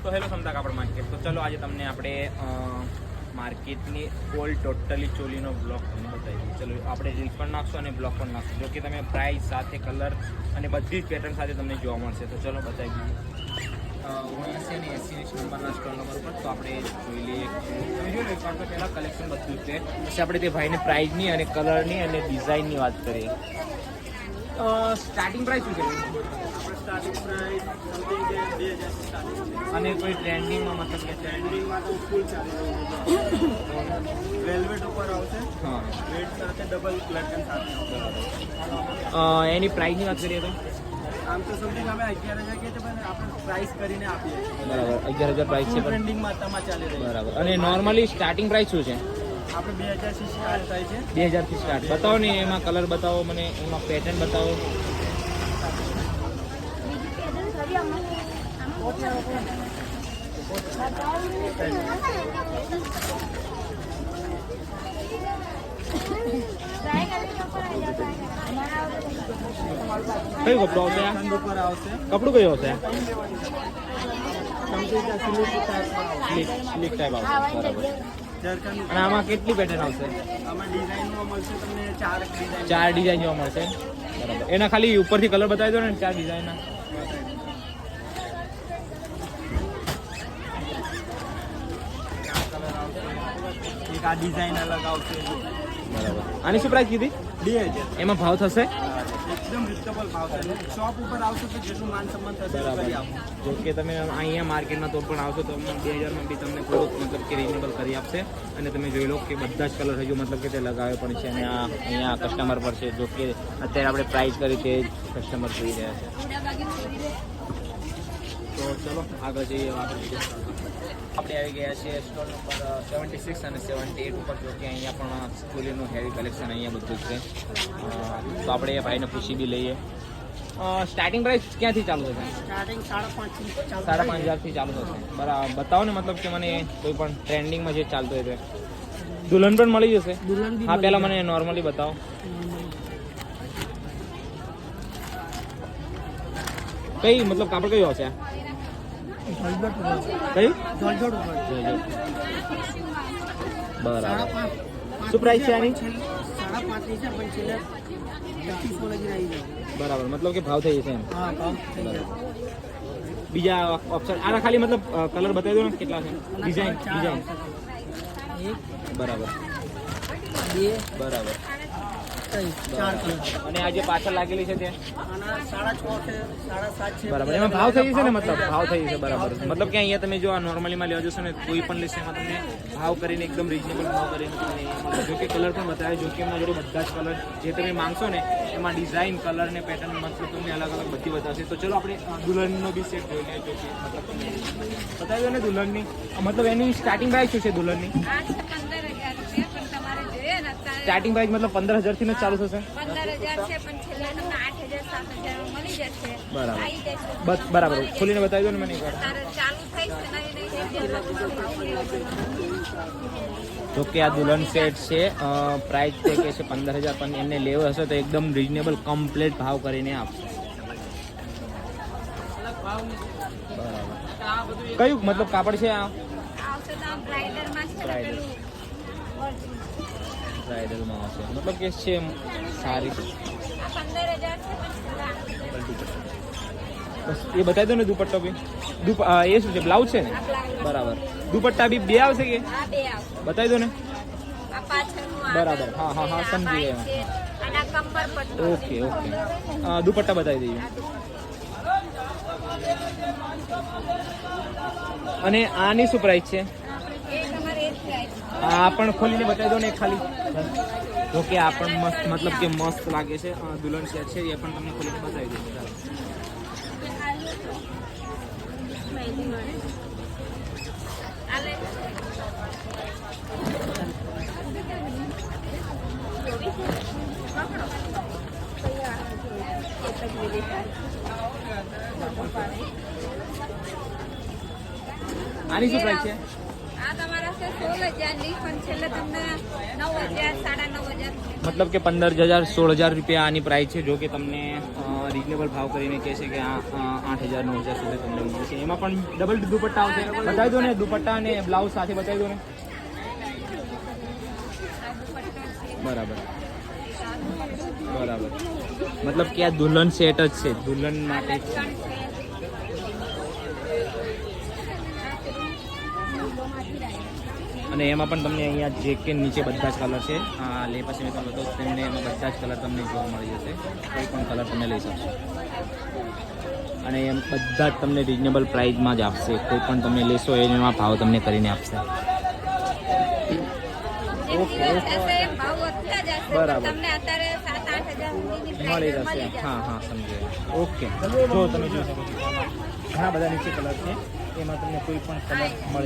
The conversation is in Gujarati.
તો હેલો સમતા કાપડ માર્કેટ. તો ચલો આજે તમને આપણે માર્કેટની ઓલ ટોટલી ચોલીનો બ્લોક તમને બતાવી દઈએ. ચલો આપણે રીલ્સ પણ નાખશું અને બ્લોક પણ નાખશું, જો કે તમે પ્રાઇસ સાથે કલર અને બધી જ પેટર્ન સાથે તમને જોવા મળશે. તો ચલો બતાવી દઈએ. 79 અને 80 નંબરના સ્ટોર નંબર ઉપર. તો આપણે જોઈ લઈએ. તમે જોઈ લો એકવાર તો પહેલાં કલેક્શન બધું જ છે, પછી આપણે તે ભાઈને પ્રાઇઝની અને કલરની અને ડિઝાઇનની વાત કરીએ. સ્ટાર્ટિંગ પ્રાઇસ શું છે? સ્ટાર્ટિંગ પ્રાઇસ સમથિંગ કે 2000 સ્ટાર્ટિંગ. અને કોઈ ટ્રેન્ડિંગમાં મતલબ કે ટ્રેન્ડિંગમાં તો ફૂલ ચાલી રહ્યું છે. વેલ્વેટ ઉપર આવશે, હા રેડ સાથે ડબલ લટકન સાથે બરાબર. એની પ્રાઇસની વાત કરીએ તો આમ તો સમથિંગ અમે 11,000 કહીએ છીએ, પણ આપણે પ્રાઇસ કરીને આપીએ. બરાબર 11,000 પ્રાઇસ છે. ટ્રેન્ડિંગમાં તમારે ચાલી રહ્યું. બરાબર. અને નોર્મલી સ્ટાર્ટિંગ પ્રાઇસ શું છે? આપણે 2000 થી સ્ટાર્ટ થાય છે. 2000 થી સ્ટાર્ટ. બતાવો ને એમાં કલર બતાવો મને, એમાં પેટર્ન બતાવો. કયું કપડું આવશે? ઠંડ ઉપર આવશે. કપડું કયું આવશે? સમથિંગ કે સિલ્ક ટાઈપમાં સ્લીક ટાઈપ આવશે. બરાબર. જરકન. અને આમાં કેટલી પેટર્ન આવશે? આમાં ડિઝાઇનમાં મળશે તમને 4 ડિઝાઇન. 4 ડિઝાઇન જોવા મળશે. બરાબર. એના ખાલી ઉપરથી કલર બતાવી દો ને 4 ડિઝાઇનના. એક આ ડિઝાઇન અલગ આવશે. બરાબર. આની શું પ્રાઇસ કીધી? 2000. એમાં ભાવ થશે? એકદમ રિઝનેબલ ભાવ છે. શોપ ઉપર આવશો તો જેટલું માન સન્માન થશે એટલું કરી આપો. જો કે તમે અહીંયા માર્કેટમાં તો પણ આવશો તો 2000માં બી તમને થોડુંક મતલબ કે રિઝનેબલ કરી આપશે. અને તમે જોઈ લો કે બધા જ કલર હજુ મતલબ કે તે લગાવે પણ છે. અને આ અહીંયા કસ્ટમર પર છે, જો કે અત્યારે આપણે પ્રાઇસ કરી તે કસ્ટમર જોઈ રહ્યા છે. તો ચલો આગળ જઈએ. આપણે આવી ગયા છીએ સ્ટોર નંબર 76 અને 78 ઉપર. જો કે અહીંયા પણ ચોલીનું હેવી કલેક્શન અહીંયા બધું જ છે. તો આપણે એ ભાઈને પૂછી બી લઈએ. સ્ટાર્ટિંગ પ્રાઇસ ક્યાંથી ચાલુ થશે? સ્ટાર્ટિંગ 5,500 થી ચાલુ. 5,500 ચાલુ થશે. બરાબર. બતાવો ને મતલબ કે મને કોઈ પણ ટ્રેન્ડિંગમાં જે ચાલતું હોય તે. દુલ્હન પણ મળી જશે? દુલ્હન બી હા, પહેલાં મને નોર્મલી બતાવો. કઈ મતલબ કાપડ કયું આવશે? કઈ? બરાબર. શું પ્રાઇસ છે આની? 5,500 ની છે, પણ છેલ્લે 25 લગી રહી છે. બરાબર. મતલબ કે ભાવ થઈ જશે એમ. હા, ભાવ થઈ જાય. બીજા ઓપ્શન આના ખાલી મતલબ કલર બતાવી દો ને કેટલા છે? Design design. બરાબર. 2 બરાબર. 4 કલર. અને આ જે પાછળ લાગેલી છે તે? આના 6.5 છે, 7.5 છે. બરાબર. એમાં ભાવ થઈ જશે ને? મતલબ ભાવ થઈ જશે. બરાબર. મતલબ કે અહીંયા તમે જો આ નોર્મલીમાં લેવા જશો ને કોઈ પણ લેશે એમાં તમને ભાવ કરીને એકદમ રિઝનેબલ ભાવ કરીને તમને જો કે કલર પણ બતાવે. જો કે એમના જોડે બધા જ કલર જે તમે માંગશો ને એમાં ડિઝાઇન કલર ને પેટર્ન મતલબ તમને અલગ અલગ બધી બતાવશે. તો ચલો આપણે દુલ્હનનો બી સેટ જોઈ લઈએ. જો કે મતલબ તમને બતાવી દો ને દુલ્હનની. મતલબ એની સ્ટાર્ટિંગ પ્રાઇસ શું છે દુલ્હનની? સ્ટાર્ટિંગ પ્રાઇસ મતલબ 15,000 થી જ ચાલુ થશે? 15,000 છે, પણ છેલ્લે તમને 8,000 7,000 મળી જશે. બરાબર. આવી જશે. બરાબર. ખોલીને બતાવી દો ને મને એકવાર. તારે ચાલુ થઈ છે નવી જો કે આ દુલ્હન સેટ છે. પ્રાઇસ છે કે છે 15,000, પણ એમને લેવો હશે તો એકદમ રિઝનેબલ કમ્પ્લીટ ભાવ કરીને આપશે. બરાબર. કયું મતલબ કાપડ છે આ? આવશે તો બ્રાઇડલમાં છે ને Bridal. પેલું original. બ્રાઇડલમાં આવશે. મતલબ કે છે સારી. આ 15,000 છે, પણ છેલ્લે 8,000. બસ એ બતાવી દો ને દુપટ્ટો બી. એ શું છે? બ્લાઉઝ છે ને? આ બ્લાઉઝ. બરાબર. દુપટ્ટા બી બે આવશે કે? આ 2 આવશે. બતાવી દો ને. આ પાછળનું બરાબર. આગળ હા, હા, હા, છે, આ સમજી બાય ગયા. છે, અને આ કમર પટ્ટો ઓકે ઓકે. દુપટ્ટા બતાવી દઈએ. અને આની શું પ્રાઇસ છે? એ તમારે એ જ પ્રાઇસ. આ પણ ખોલીને બતાવી દો ને ખાલી. જો કે આ પણ મસ્ત મતલબ કે મસ્ત લાગે છે. દુલ્હન સેટ છે એ પણ તમને ખોલીને બતાવી દઈએ. આ લે. આની શું પ્રાઇસ છે? આ તમારા છે 16,000 ની, પણ છેલ્લે તમને 9,000 9,500. મતલબ કે 15,000 16,000 રૂપિયા આની પ્રાઇસ છે. જો કે તમને રિઝનેબલ ભાવ કરીને કહે છે કે આ 8,000 9,000 સુધી તમને મળશે. એમાં પણ ડબલ દુપટ્ટા આવશે. બતાવી દો ને દુપટ્ટા અને બ્લાઉઝ સાથે બતાવી દો ને. બરાબર બરાબર, મતલબ કે આ દુલ્હન સેટ જ છે, દુલ્હન માટે જ છે. અને એમાં પણ તમને અહીંયા જેકેટ નીચે બધા જ કલર છે. હા લે પછી મેં તમને બતાવું તમને એમાં બધા જ કલર તમને જોવા મળી જશે. કોઈ પણ કલર તમે લઈ શકશો અને એમ બધા જ તમને રિઝનેબલ પ્રાઇસમાં જ આપશે. કોઈ પણ તમે લેશો એમાં ભાવ તમને કરીને આપશે. જેમ દિવસ જશે એમ ભાવ વધતા જશે. બરાબર. તમને અત્યારે 7-8 હજાર સુધીની મળી price જશે. જશે. હા હા સમજી ગયા. ઓકે, જો તમે જોઈ શકો છો ઘણા બધા નીચે કલર છે, એમાં તમને કોઈ પણ કલર મળે.